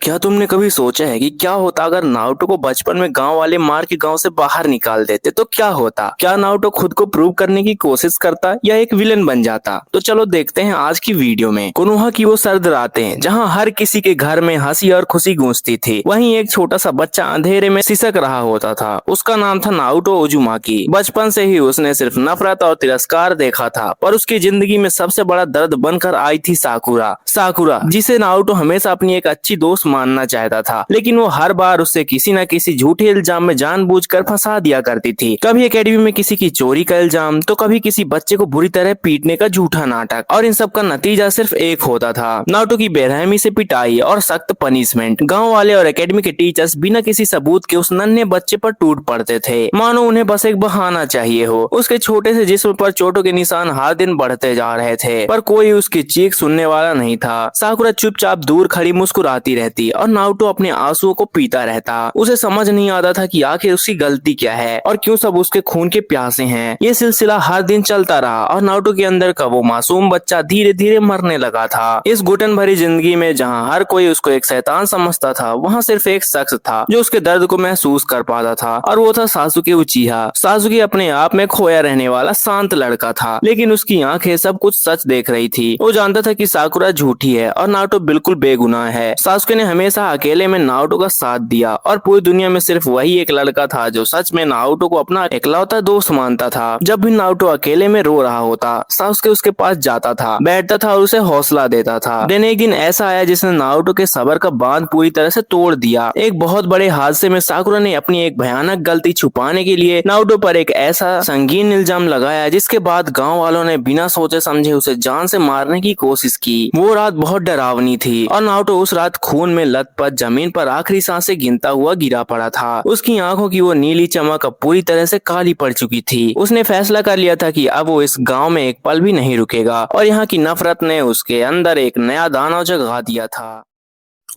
क्या तुमने कभी सोचा है कि क्या होता अगर नारुतो को बचपन में गांव वाले मार के गांव से बाहर निकाल देते तो क्या होता। क्या नारुतो खुद को प्रूव करने की कोशिश करता या एक विलन बन जाता। तो चलो देखते हैं आज की वीडियो में। कोनोहा की वो सर्द रातें जहां हर किसी के घर में हंसी और खुशी गूंजती थी, वहीं एक छोटा सा बच्चा अंधेरे में सिसक रहा होता था। उसका नाम था नारुतो उजुमाकी। बचपन से ही उसने सिर्फ नफरत और तिरस्कार देखा था, पर उसकी जिंदगी में सबसे बड़ा दर्द बनकर आई थी साकुरा। साकुरा जिसे नारुतो हमेशा अपनी एक अच्छी दोस्त मानना चाहता था, लेकिन वो हर बार उससे किसी न किसी झूठे इल्जाम में जानबूझकर फंसा दिया करती थी। कभी एकेडमी में किसी की चोरी का इल्जाम, तो कभी किसी बच्चे को बुरी तरह पीटने का झूठा नाटक, और इन सब का नतीजा सिर्फ एक होता था, नारुतो की बेरहमी से पिटाई और सख्त पनिशमेंट। गाँव वाले और एकेडमी के टीचर्स बिना किसी सबूत के उस नन्हे बच्चे पर टूट पड़ते थे, मानो उन्हें बस एक बहाना चाहिए हो। उसके छोटे से जिस्म पर चोटों के निशान हर दिन बढ़ते जा रहे थे, पर कोई उसकी चीख सुनने वाला नहीं था। साकुरा चुपचाप दूर खड़ी मुस्कुराती रहती और नारुतो अपने आंसुओं को पीता रहता। उसे समझ नहीं आता था कि आखिर उसकी गलती क्या है और क्यों सब उसके खून के प्यासे हैं। ये सिलसिला हर दिन चलता रहा और नारुतो के अंदर का वो मासूम बच्चा धीरे धीरे मरने लगा था। इस घुटन भरी जिंदगी में जहाँ हर कोई उसको एक शैतान समझता था, वहाँ सिर्फ एक शख्स था जो उसके दर्द को महसूस कर पाता था, और वो था सासुके उचिहा। सासुके अपने आप में खोया रहने वाला शांत लड़का था, लेकिन उसकी आंखें सब कुछ सच देख रही थी। वो जानता था कि साकुरा झूठी है और नारुतो बिल्कुल बेगुनाह है। सासुके ने हमेशा अकेले में नारुतो का साथ दिया, और पूरी दुनिया में सिर्फ वही एक लड़का था जो सच में नारुतो को अपना इकलौता दोस्त मानता था। जब भी नारुतो अकेले में रो रहा होता, सासुके उसके पास जाता था, बैठता था और उसे हौसला देता था। दिन एक दिन ऐसा आया जिसने नारुतो के सब्र का बांध पूरी तरह से तोड़ दिया। एक बहुत बड़े हादसे में साकुरा ने अपनी एक भयानक गलती छुपाने के लिए नारुतो पर एक ऐसा संगीन इल्जाम लगाया, जिसके बाद गाँव वालों ने बिना सोचे समझे उसे जान से मारने की कोशिश की। वो रात बहुत डरावनी थी और नारुतो उस रात खून में लथपथ जमीन पर आखिरी सांसें गिनता हुआ गिरा पड़ा था। उसकी आंखों की वो नीली चमक अब पूरी तरह से काली पड़ चुकी थी। उसने फैसला कर लिया था कि अब वो इस गांव में एक पल भी नहीं रुकेगा, और यहाँ की नफरत ने उसके अंदर एक नया दाना जगा दिया था।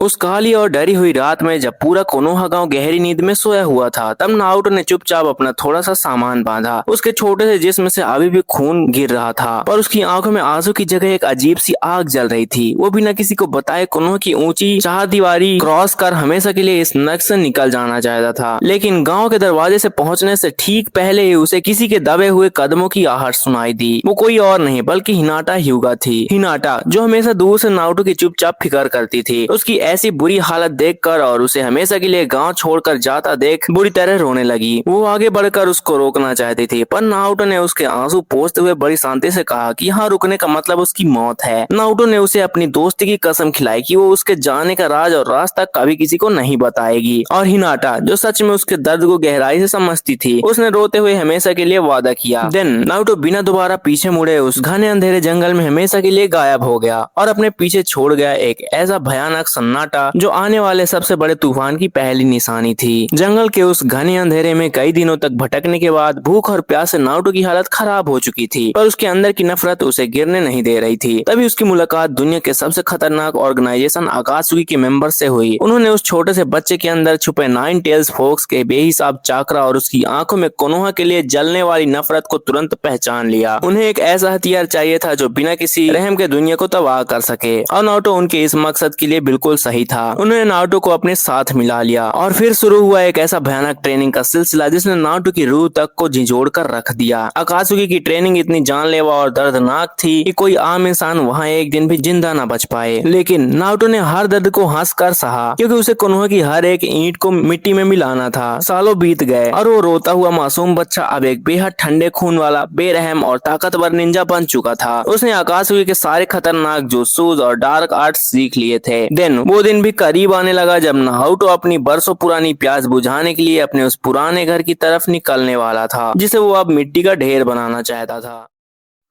उस काली और डरी हुई रात में जब पूरा कोनोहा गांव गहरी नींद में सोया हुआ था, तब नारुतो ने चुपचाप अपना थोड़ा सा सामान बांधा। उसके छोटे से जिस्म से अभी भी खून गिर रहा था, पर उसकी आंखों में आंसू की जगह एक अजीब सी आग जल रही थी। वो बिना किसी को बताए कोनोहा की ऊंची चारदीवारी क्रॉस कर हमेशा के लिए इस नर्क से निकल जाना चाहता था। लेकिन गाँव के दरवाजे से पहुंचने से ठीक पहले ही उसे किसी के दबे हुए कदमों की आहट सुनाई दी। वो कोई और नहीं बल्कि हिनाटा ह्यूगा थी। हिनाटा जो हमेशा दूर से नारुतो की चुपचाप फिक्र करती थी। उसकी ऐसी बुरी हालत देखकर और उसे हमेशा के लिए गांव छोड़कर जाता देख बुरी तरह रोने लगी। वो आगे बढ़कर उसको रोकना चाहती थी, पर नारुतो ने उसके आंसू पोंछते हुए बड़ी शांति से कहा कि यहाँ रुकने का मतलब उसकी मौत है। नारुतो ने उसे अपनी दोस्ती की कसम खिलाई कि वो उसके जाने का राज और राज तक कभी किसी को नहीं बताएगी। और हिनाटा जो सच में उसके दर्द को गहराई से समझती थी, उसने रोते हुए हमेशा के लिए वादा किया। देन नारुतो बिना दोबारा पीछे मुड़े उस घने अंधेरे जंगल में हमेशा के लिए गायब हो गया और अपने पीछे छोड़ गया एक ऐसा भयानक सन्नाटा जो आने वाले सबसे बड़े तूफान की पहली निशानी थी। जंगल के उस घने अंधेरे में कई दिनों तक भटकने के बाद भूख और प्यास से नारुतो की हालत खराब हो चुकी थी, पर उसके अंदर की नफरत उसे गिरने नहीं दे रही थी। तभी उसकी मुलाकात दुनिया के सबसे खतरनाक ऑर्गेनाइजेशन अकात्सुकी के मेंबर से हुई। उन्होंने उस छोटे से बच्चे के अंदर छुपे नाइन टेल्स फॉक्स के बेहिसाब चाकरा और उसकी आंखों में कोनोहा के लिए जलने वाली नफरत को तुरंत पहचान लिया। उन्हें एक ऐसा हथियार चाहिए था जो बिना किसी रहम के दुनिया को तबाह कर सके, और नारुतो उनके इस मकसद के लिए बिल्कुल सही था। उन्होंने नारुतो को अपने साथ मिला लिया और फिर शुरू हुआ एक ऐसा भयानक ट्रेनिंग का सिलसिला जिसने नारुतो की रूह तक को झिझोड़ कर रख दिया। अकात्सुकी की ट्रेनिंग इतनी जानलेवा और दर्दनाक थी कि कोई आम इंसान वहाँ एक दिन भी जिंदा न बच पाए, लेकिन नारुतो ने हर दर्द को हंस कर सहा, क्योंकि उसे कोनोहा की हर एक ईंट को मिट्टी में मिलाना था। सालों बीत गए और वो रोता हुआ मासूम बच्चा अब एक बेहद ठंडे खून वाला, बेरहम और ताकतवर निंजा बन चुका था। उसने अकात्सुकी के सारे खतरनाक जुत्सुस और डार्क आर्ट्स सीख लिए थे। देन वो दिन भी करीब आने लगा जब नारुतो अपनी बरसों पुरानी प्यास बुझाने के लिए अपने उस पुराने घर की तरफ निकलने वाला था, जिसे वो अब मिट्टी का ढेर बनाना चाहता था।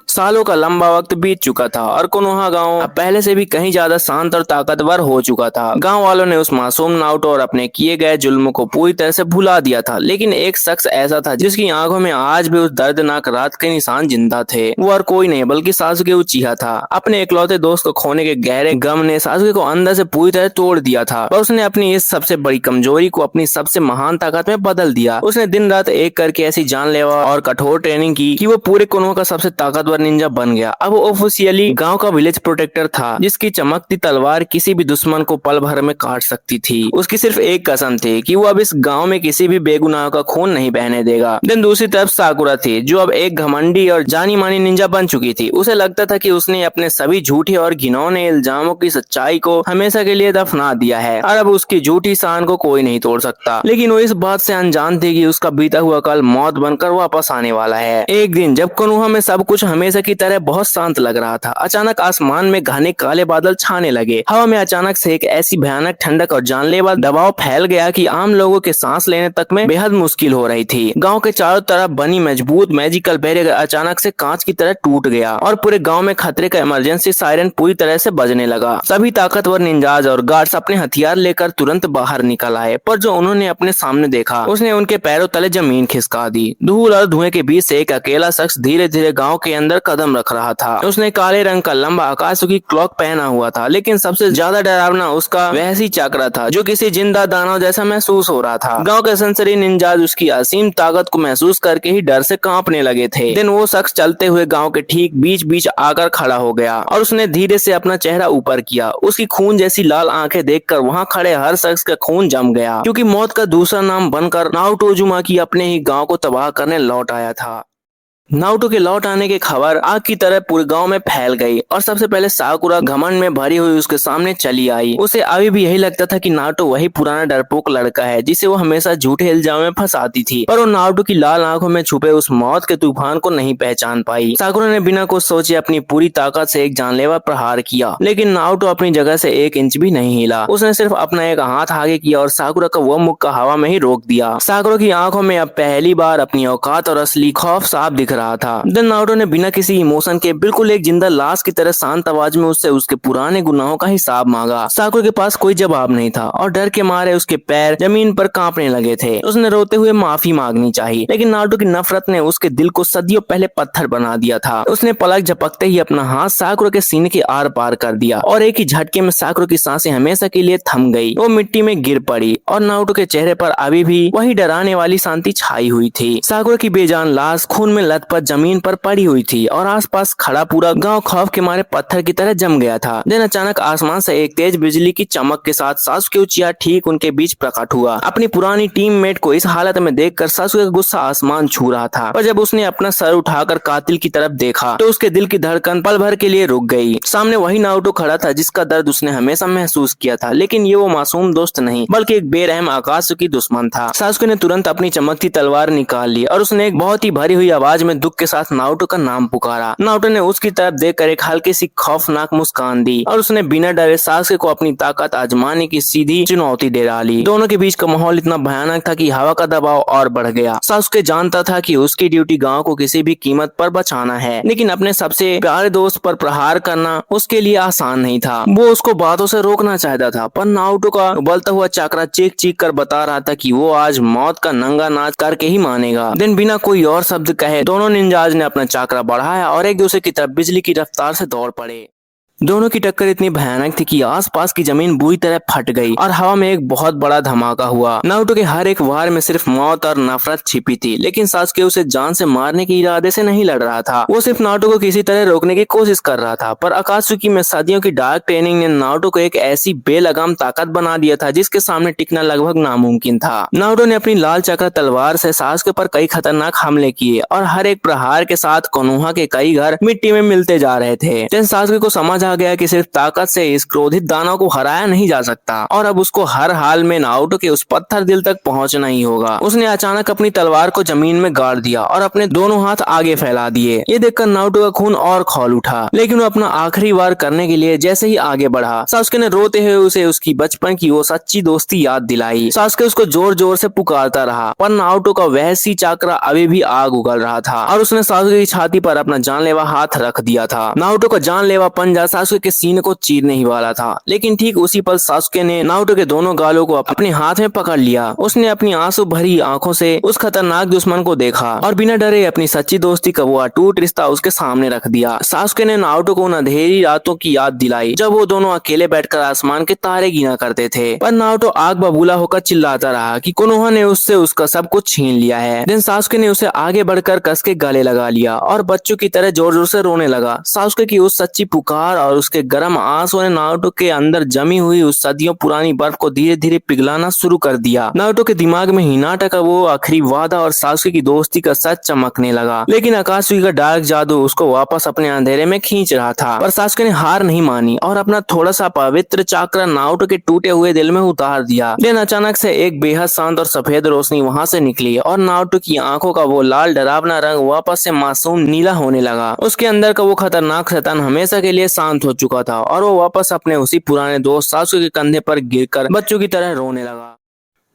सालों का लंबा वक्त बीत चुका था और कोनोहा गांव अब पहले से भी कहीं ज्यादा शांत और ताकतवर हो चुका था। गांव वालों ने उस मासूम नारुतो और अपने किए गए जुल्म को पूरी तरह से भुला दिया था, लेकिन एक शख्स ऐसा था जिसकी आंखों में आज भी उस दर्दनाक रात के निशान जिंदा थे। वो और कोई नहीं बल्कि सासुके उचिहा था। अपने इकलौते दोस्त को खोने के गहरे गम ने सासुके को अंदर से पूरी तरह तोड़ दिया था, पर उसने अपनी इस सबसे बड़ी कमजोरी को अपनी सबसे महान ताकत में बदल दिया। उसने दिन रात एक करके ऐसी जानलेवा और कठोर ट्रेनिंग की कि वो पूरे कोनोहा का सबसे ताकतवर निंजा बन गया। अब वो ऑफिशियली गांव का विलेज प्रोटेक्टर था, जिसकी चमकती तलवार किसी भी दुश्मन को पल भर में काट सकती थी। उसकी सिर्फ एक कसम थी कि वो अब इस गांव में किसी भी बेगुनाह का खून नहीं बहने देगा। देन दूसरी तरफ साकुरा थी, जो अब एक घमंडी और जानी मानी निंजा बन चुकी थी। उसे लगता था कि उसने अपने सभी झूठे और घिनौने इल्जामों की सच्चाई को हमेशा के लिए दफना दिया है और अब उसकी झूठी शान को कोई नहीं तोड़ सकता। लेकिन वो इस बात से अनजान थी कि उसका बीता हुआ कल मौत बनकर वापस आने वाला है। एक दिन जब कोनोहा में सब कुछ हमेशा की तरह बहुत शांत लग रहा था, अचानक आसमान में घने काले बादल छाने लगे। हवा में अचानक से एक ऐसी भयानक ठंडक और जानलेवा दबाव फैल गया कि आम लोगों के सांस लेने तक में बेहद मुश्किल हो रही थी। गांव के चारों तरफ बनी मजबूत मैजिकल बैरियर अचानक से कांच की तरह टूट गया और पूरे गांव में खतरे का इमरजेंसी सायरन पूरी तरह से बजने लगा। सभी ताकतवर निंजाज और गार्ड्स अपने हथियार लेकर तुरंत बाहर निकल आए, पर जो उन्होंने अपने सामने देखा उसने उनके पैरों तले जमीन खिसका दी। धूल और धुएं के बीच से एक अकेला शख्स धीरे धीरे गांव के अंदर कदम रख रहा था। उसने काले रंग का लंबा आकाशुकी क्लॉक पहना हुआ था, लेकिन सबसे ज्यादा डरावना उसका वहसी चक्र था जो किसी जिंदा दानव जैसा महसूस हो रहा था। गांव के सनसनी निंजाज उसकी असीम ताकत को महसूस करके ही डर से कांपने लगे थे। दिन वो शख्स चलते हुए गांव के ठीक बीच बीच आकर खड़ा हो गया और उसने धीरे से अपना चेहरा ऊपर किया। उसकी खून जैसी लाल आंखें देखकर वहां खड़े हर शख्स का खून जम गया, क्योंकि मौत का दूसरा नाम बनकर नारुतो उज़ुमाकी अपने ही गांव को तबाह करने लौट आया था। नारुतो के लौट आने की खबर आग की तरह पूरे गांव में फैल गई और सबसे पहले साकुरा घमंड में भरी हुई उसके सामने चली आई। उसे अभी भी यही लगता था कि नारुतो वही पुराना डरपोक लड़का है जिसे वो हमेशा झूठे इल्जाम में फंसाती थी, पर वो नारुतो की लाल आंखों में छुपे उस मौत के तूफान को नहीं पहचान पाई। साकुरा ने बिना कुछ सोचे अपनी पूरी ताकत से एक जानलेवा प्रहार किया, लेकिन नारुतो अपनी जगह से एक इंच भी नहीं हिला। उसने सिर्फ अपना एक हाथ आगे किया और साकुरा का वो मुक्का हवा में ही रोक दिया। साकुरा की आंखों में अब पहली बार अपनी औकात और असली खौफ साफ दिख रहा था। देन नारुतो ने बिना किसी इमोशन के बिल्कुल एक जिंदा लाश की तरह शांत आवाज में उससे उसके पुराने गुनाहों का हिसाब मांगा। साकुरा के पास कोई जवाब नहीं था और डर के मारे उसके पैर जमीन पर कांपने लगे थे। उसने रोते हुए माफी मांगनी चाहिए, लेकिन नारुतो की नफरत ने उसके दिल को सदियों पहले पत्थर बना दिया था। उसने पलक झपकते ही अपना हाथ साकुरा के सीने के आर पार कर दिया और एक ही झटके में साकुरा की सांसें हमेशा के लिए थम गई। वो मिट्टी में गिर पड़ी और नारुतो के चेहरे पर अभी भी वही डराने वाली शांति छाई हुई थी। साकुरा की बेजान लाश खून में लथपथ जमीन पर पड़ी हुई थी और आसपास खड़ा पूरा गांव खौफ के मारे पत्थर की तरह जम गया था। देन अचानक आसमान से एक तेज बिजली की चमक के साथ सासुके उचिहा ठीक उनके बीच प्रकट हुआ। अपनी पुरानी टीममेट को इस हालत में देखकर सासुके का गुस्सा आसमान छू रहा था, पर जब उसने अपना सर उठाकर कातिल की तरफ देखा तो उसके दिल की धड़कन पल भर के लिए रुक गई। सामने वही नारुतो खड़ा था जिसका दर्द उसने हमेशा महसूस किया था, लेकिन ये वो मासूम दोस्त नहीं बल्कि एक बेरहम आकाशुकी दुश्मन था। सासुके ने तुरंत अपनी चमकती तलवार निकाल ली और उसने एक बहुत ही भरी हुई आवाज में दुख के साथ नारुतो का नाम पुकारा। नारुतो ने उसकी तरफ देखकर एक हल्की सी खौफनाक मुस्कान दी और उसने बिना डरे सासुके को अपनी ताकत आजमाने की सीधी चुनौती दे डाली। दोनों के बीच का माहौल इतना भयानक था कि हवा का दबाव और बढ़ गया। सासुके जानता था कि उसकी ड्यूटी गांव को किसी भी कीमत पर बचाना है, लेकिन अपने सबसे प्यारे दोस्त पर प्रहार करना उसके लिए आसान नहीं था। वो उसको बातों से रोकना चाहता था, पर नारुतो का उबलता हुआ चक्रा चीख चीख कर बता रहा था कि वो आज मौत का नंगा नाच करके ही मानेगा। दिन बिना कोई और शब्द कहे दोनों निंजाज ने अपना चक्रा बढ़ाया और एक दूसरे की तरफ बिजली की रफ्तार से दौड़ पड़े। दोनों की टक्कर इतनी भयानक थी कि आसपास की जमीन बुरी तरह फट गई और हवा में एक बहुत बड़ा धमाका हुआ। नारुतो के हर एक वार में सिर्फ मौत और नफरत छिपी थी, लेकिन सासुके उसे जान से मारने के इरादे से नहीं लड़ रहा था। वो सिर्फ नारुतो को किसी तरह रोकने की कोशिश कर रहा था, पर आकाशुकी में सदियों की डार्क ट्रेनिंग ने नारुतो को एक ऐसी बेलगाम ताकत बना दिया था जिसके सामने टिकना लगभग नामुमकिन था। नारुतो ने अपनी लाल चक्र तलवार से सासुके पर कई खतरनाक हमले किए और हर एक प्रहार के साथ कोनोहा के कई घर मिट्टी में मिलते जा रहे थे। सासुके को समझ आ गया कि सिर्फ ताकत से इस क्रोधित दानव को हराया नहीं जा सकता और अब उसको हर हाल में नारुतो के उस पत्थर दिल तक पहुंचना ही होगा। उसने अचानक अपनी तलवार को जमीन में गाड़ दिया और अपने दोनों हाथ आगे फैला दिए। ये देखकर नारुतो का खून और खौल उठा, लेकिन वो अपना आखिरी वार करने के लिए जैसे ही आगे बढ़ा, सासुके ने रोते हुए उसे उसकी बचपन की वो सच्ची दोस्ती याद दिलाई। सासुके उसको जोर जोर से पुकारता रहा, पर नारुतो का वहसी चक्रा अभी भी आग उगल रहा था और उसने सासुके की छाती पर अपना जानलेवा हाथ रख दिया था। नारुतो का जानलेवा पंजा सासुके के सीने को चीरने ही वाला था, लेकिन ठीक उसी पल सासुके ने नारुतो के दोनों गालों को अपने हाथ में पकड़ लिया। उसने अपनी आंसू भरी आंखों से उस खतरनाक दुश्मन को देखा और बिना डरे अपनी सच्ची दोस्ती का वो अटूट रिश्ता उसके सामने रख दिया। सासुके ने नारुतो को उन अंधेरी रातों की याद दिलाई जब वो दोनों अकेले बैठकर आसमान के तारे गिना करते थे, पर नारुतो आग बबूला होकर चिल्लाता रहा कि कोनोहा ने उससे उसका सब कुछ छीन लिया है। देन सासुके ने उसे आगे बढ़कर कस के गले लगा लिया और बच्चों की तरह जोर जोर से रोने लगा। सासुके की उस सच्ची पुकार और उसके गर्म आंसुओं ने नारुतो के अंदर जमी हुई उस सदियों पुरानी बर्फ को धीरे धीरे पिघलाना शुरू कर दिया। नारुतो के दिमाग में हिनाटा का वो आखिरी वादा और सासुके की दोस्ती का सच चमकने लगा, लेकिन आकाशुकी का डार्क जादू उसको वापस अपने अंधेरे में खींच रहा था। पर सासुके ने हार नहीं मानी और अपना थोड़ा सा पवित्र चाक्रा नारुतो के टूटे हुए दिल में उतार दिया। लेकिन अचानक से एक बेहद शांत और सफेद रोशनी वहां से निकली और नारुतो की आंखों का वो लाल डरावना रंग वापस से मासूम नीला होने लगा। उसके अंदर का वो खतरनाक शैतान हमेशा के लिए शांत हो चुका था और वो वापस अपने उसी पुराने दोस्त सासुके के कंधे पर गिरकर बच्चों की तरह रोने लगा।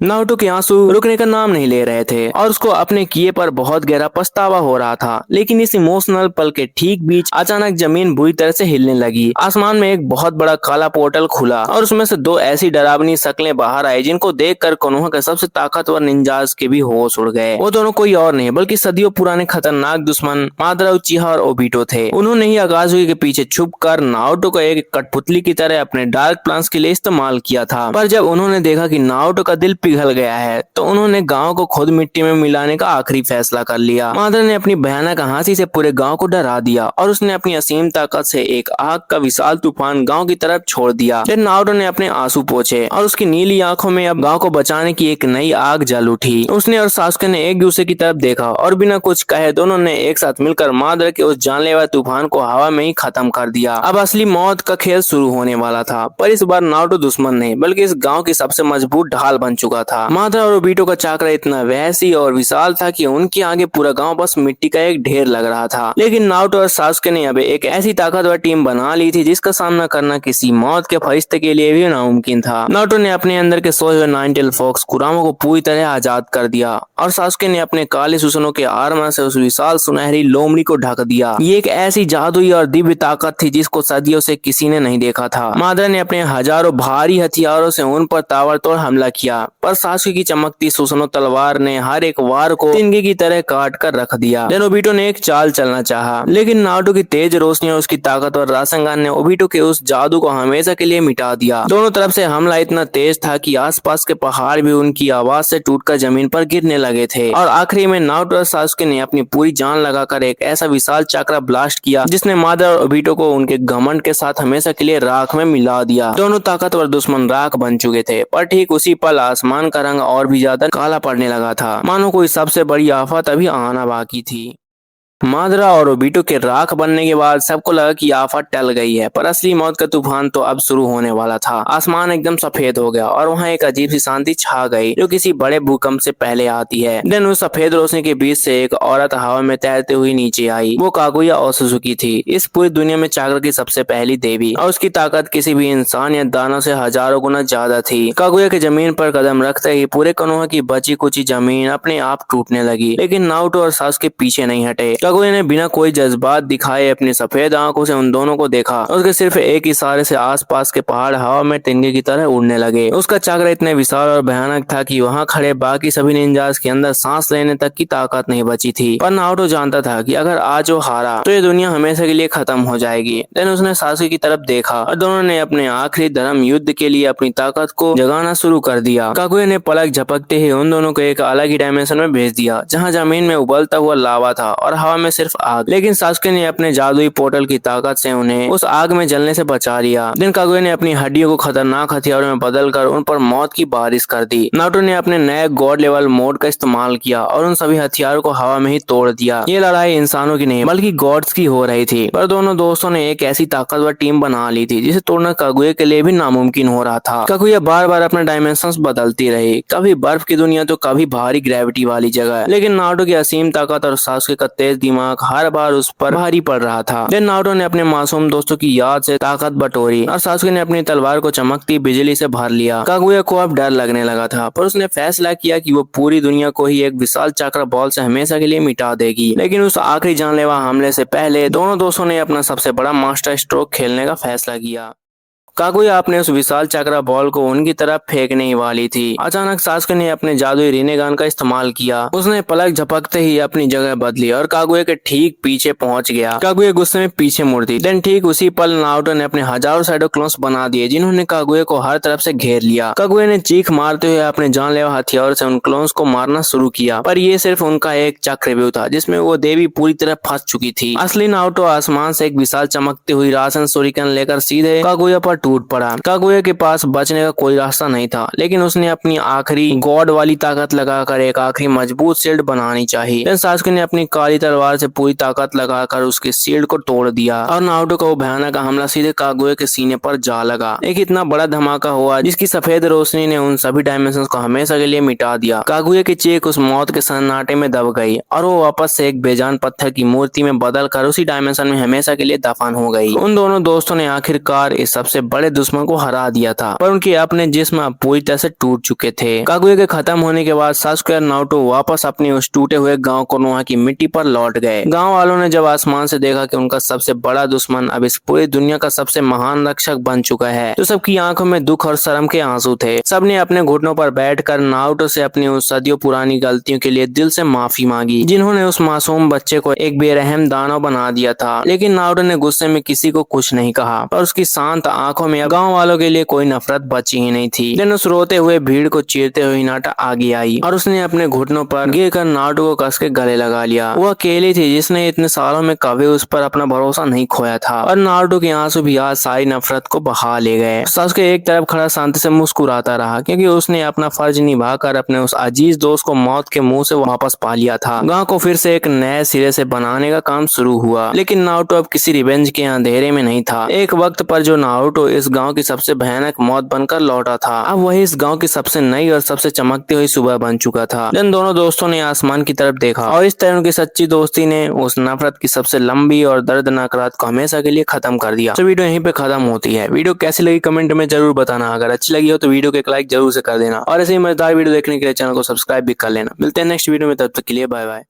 नारुतो के आंसू रुकने का नाम नहीं ले रहे थे और उसको अपने किए पर बहुत गहरा पछतावा हो रहा था। लेकिन इस इमोशनल पल के ठीक बीच अचानक जमीन बुरी तरह से हिलने लगी। आसमान में एक बहुत बड़ा काला पोर्टल खुला और उसमें से दो ऐसी डरावनी शक्लें बाहर आई जिनको देखकर कोनोहा के सबसे ताकतवर निंजास के भी होश उड़ गए। वो दोनों कोई और नहीं बल्कि सदियों पुराने खतरनाक दुश्मन मादरा उचिहा और ओबिटो थे। उन्होंने ही आकाशुकी के पीछे छुप कर नारुतो को एक कठपुतली की तरह अपने डार्क प्लान्स के लिए इस्तेमाल किया था। पर जब उन्होंने देखा कि नारुतो का दिल पिघल गया है तो उन्होंने गांव को खुद मिट्टी में मिलाने का आखिरी फैसला कर लिया। मादरा ने अपनी भयानक हंसी से पूरे गांव को डरा दिया और उसने अपनी असीम ताकत से एक आग का विशाल तूफान गांव की तरफ छोड़ दिया। फिर नारुतो ने अपने आंसू पोंछे और उसकी नीली आंखों में अब गांव को बचाने की एक नई आग जल उठी। उसने और सासुके ने एक दूसरे की तरफ देखा और बिना कुछ कहे दोनों ने एक साथ मिलकर मादरा के उस जानलेवा तूफान को हवा में ही खत्म कर दिया। अब असली मौत का खेल शुरू होने वाला था, पर इस बार नारुतो दुश्मन नहीं बल्कि इस गांव की सबसे मजबूत ढाल बन चुका था। मादरा और ओबिटो का चाकरा इतना वहसी और विशाल था कि उनके आगे पूरा गांव बस मिट्टी का एक ढेर लग रहा था। लेकिन नारुतो और सासुके ने अब एक ऐसी ताकतवर टीम बना ली थी जिसका सामना करना किसी मौत के फरिश्ते के लिए भी नामुमकिन था। नारुतो ने अपने अंदर के सोए हुए नाइन टेल फॉक्स कुरामा को पूरी तरह आजाद कर दिया और सासुके ने अपने काले सुसनों के आर्मर से उस विशाल सुनहरी लोमड़ी को ढक दिया। ये एक ऐसी जादुई और दिव्य ताकत थी जिसको सदियों से किसी ने नहीं देखा था। मादरा ने अपने हजारों भारी हथियारों से उन पर ताबड़तोड़ हमला किया, पर सासुके की चमकती सुसनो तलवार ने हर एक वार को तिनके की तरह काट कर रख दिया। देन ओबिटो ने एक चाल चलना चाहा, लेकिन नारुतो की तेज रोशनी और उसकी ताकतवर रासंगान ने ओबिटो के उस जादू को हमेशा के लिए मिटा दिया। दोनों तरफ से हमला इतना तेज था कि आसपास के पहाड़ भी उनकी आवाज से टूटकर जमीन पर गिरने लगे थे। और आखिरी में नारुतो और सासुके ने अपनी पूरी जान लगाकर एक ऐसा विशाल चक्रा ब्लास्ट किया जिसने मादरा और ओबिटो को उनके घमंड के साथ हमेशा के लिए राख में मिला दिया। दोनों ताकतवर दुश्मन राख बन चुके थे, पर ठीक उसी पल आसमान का रंग और भी ज्यादा काला पड़ने लगा था, मानो कोई सबसे बड़ी आफत अभी आना बाकी थी। मादरा और ओबिटो के राख बनने के बाद सबको लगा कि आफत टल गई है, पर असली मौत का तूफान तो अब शुरू होने वाला था। आसमान एकदम सफेद हो गया और वहाँ एक अजीब सी शांति छा गई जो किसी बड़े भूकंप से पहले आती है। देन उस सफेद रोशनी के बीच से एक औरत हवा में तैरते हुई नीचे आई। वो कागुया ओत्सुजुकी थी, इस पूरी दुनिया में चाक्रा की सबसे पहली देवी, और उसकी ताकत किसी भी इंसान या दानव से हजारों गुना ज्यादा थी। कागुया के जमीन पर कदम रखते ही पूरे कोनोहा की बची कुची जमीन अपने आप टूटने लगी, लेकिन नारुतो और सासुके पीछे नहीं हटे। कागुया ने बिना कोई जज्बात दिखाए अपनी सफेद आंखों से उन दोनों को देखा। उसके सिर्फ एक इशारे से आसपास के पहाड़ हवा में तिनके की तरह उड़ने लगे। उसका चाकरा इतने विशाल और भयानक था कि वहाँ खड़े बाकी सभी निंजास के अंदर सांस लेने तक की ताकत नहीं बची थी। पर नारुतो जानता था कि अगर आज वो हारा तो ये दुनिया हमेशा के लिए खत्म हो जाएगी। देन उसने सासुके की तरफ देखा और दोनों ने अपने आखिरी धर्म युद्ध के लिए अपनी ताकत को जगाना शुरू कर दिया। कागुया ने पलक झपकते ही उन दोनों को एक अलग ही डायमेंशन में भेज दिया, जहाँ जमीन में उबलता हुआ लावा था और हवा में सिर्फ आग। लेकिन सासुके ने अपने जादुई पोर्टल की ताकत से उन्हें उस आग में जलने से बचा लिया। देन कागुया ने अपनी हड्डियों को खतरनाक हथियारों में बदलकर उन पर मौत की बारिश कर दी। नारुतो ने अपने नए गॉड लेवल मोड का इस्तेमाल किया और उन सभी हथियारों को हवा में ही तोड़ दिया। ये लड़ाई इंसानों की नहीं बल्कि गॉड्स की हो रही थी, पर दोनों दोस्तों ने एक ऐसी ताकतवर टीम बना ली थी जिसे तोड़ना कागुया के लिए भी नामुमकिन हो रहा था। कागुया बार बार अपने डायमेंशंस बदलती रही, कभी बर्फ की दुनिया तो कभी भारी ग्रेविटी वाली जगह। लेकिन नारुतो की असीम ताकत और सासुके का तेज दिमाग हर बार उस पर भारी पड़ रहा था। देन नारुतो ने अपने मासूम दोस्तों की याद से ताकत बटोरी और सासुके ने अपनी तलवार को चमकती बिजली से भर लिया। कागुया को अब डर लगने लगा था, पर उसने फैसला किया कि वो पूरी दुनिया को ही एक विशाल चक्र बॉल से हमेशा के लिए मिटा देगी। लेकिन उस आखिरी जानलेवा हमले से पहले दोनों दोस्तों ने अपना सबसे बड़ा मास्टर स्ट्रोक खेलने का फैसला किया। कागुया अपने उस विशाल चक्रा बॉल को उनकी तरफ फेंकने ही वाली थी। अचानक सासुके ने अपने जादुई रिनेगान का इस्तेमाल किया। उसने पलक झपकते ही अपनी जगह बदली और कागुया के ठीक पीछे पहुंच गया। कागुया गुस्से में पीछे मुड़ दी। देन ठीक उसी पल नारुतो ने अपने हजारों शैडो क्लोन्स बना दिए, जिन्होंने कागुया को हर तरफ से घेर लिया। कागुया ने चीख मारते हुए अपने जानलेवा हथियार से उन क्लोन्स को मारना शुरू किया, पर ये सिर्फ उनका एक चक्रव्यूह था जिसमें वो देवी पूरी तरह फंस चुकी थी। असली नारुतो आसमान से एक विशाल चमकती हुई राशन सूरिकन लेकर सीधे कागुया पर टूट पड़ा। कागुया के पास बचने का कोई रास्ता नहीं था, लेकिन उसने अपनी आखिरी गॉड वाली ताकत लगाकर एक आखिरी मजबूत शील्ड बनानी चाहिए। देन सासुके ने अपनी काली तलवार से पूरी ताकत लगाकर उसके शील्ड को तोड़ दिया और नारुतो का वो भयानक हमला सीधे कागुया के सीने पर जा लगा। एक इतना बड़ा धमाका हुआ जिसकी सफेद रोशनी ने उन सभी डायमेंशन को हमेशा के लिए मिटा दिया। कागुया की चीख उस मौत के सन्नाटे में दब गई और वो वापस से एक बेजान पत्थर की मूर्ति में बदल कर उसी डायमेंशन में हमेशा के लिए दफन हो गई। उन दोनों दोस्तों ने आखिरकार इस सबसे बड़े दुश्मन को हरा दिया था, पर उनके अपने जिस्म अब पूरी तरह से टूट चुके थे। कागुया के खत्म होने के बाद सासुके और नारुतो वापस अपने उस टूटे हुए गांव कोनोहा की मिट्टी पर लौट गए। गांव वालों ने जब आसमान से देखा कि उनका सबसे बड़ा दुश्मन अब इस पूरी दुनिया का सबसे महान रक्षक बन चुका है, तो सबकी आंखों में दुख और शर्म के आंसू थे। सबने अपने घुटनों पर बैठकर नारुतो से अपनी उस सदियों पुरानी गलतियों के लिए दिल से माफी मांगी, जिन्होंने उस मासूम बच्चे को एक बेरहम दानव बना दिया था। लेकिन नारुतो ने गुस्से में किसी को कुछ नहीं कहा, पर उसकी शांत आंखों में गांव वालों के लिए कोई नफरत बची ही नहीं थी। देन उस रोते हुए भीड़ को चीरते हुए हिनाटा आगे आई और उसने अपने घुटनों पर गिरकर नारुतो को कस के गले लगा लिया। वो अकेली थी जिसने इतने सालों में कभी उस पर अपना भरोसा नहीं खोया था, और नारुतो के आंसू भी आज सारी नफरत को बहा ले गए। सासुके एक तरफ खड़ा शांति से मुस्कुराता रहा, क्योंकि उसने अपना फर्ज निभाकर अपने उस अजीज दोस्त को मौत के मुंह से वापस पा लिया था। गांव को फिर से एक नए सिरे से बनाने का काम शुरू हुआ, लेकिन नारुतो अब किसी रिवेंज के अंधेरे में नहीं था। एक वक्त पर जो नारुतो इस गांव की सबसे भयानक मौत बनकर लौटा था, अब वही इस गांव की सबसे नई और सबसे चमकती हुई सुबह बन चुका था। देन दोनों दोस्तों ने आसमान की तरफ देखा और इस तरह उनकी सच्ची दोस्ती ने उस नफरत की सबसे लंबी और दर्दनाक रात को हमेशा के लिए खत्म कर दिया। तो वीडियो यहीं पे खत्म होती है। वीडियो कैसी लगी कमेंट में जरूर बताना। अगर अच्छी लगी हो तो वीडियो को एक लाइक जरूर से कर देना और ऐसे ही मजेदार वीडियो देखने के लिए चैनल को सब्सक्राइब भी कर लेना। मिलते हैं नेक्स्ट वीडियो में, तब तक के लिए बाय बाय।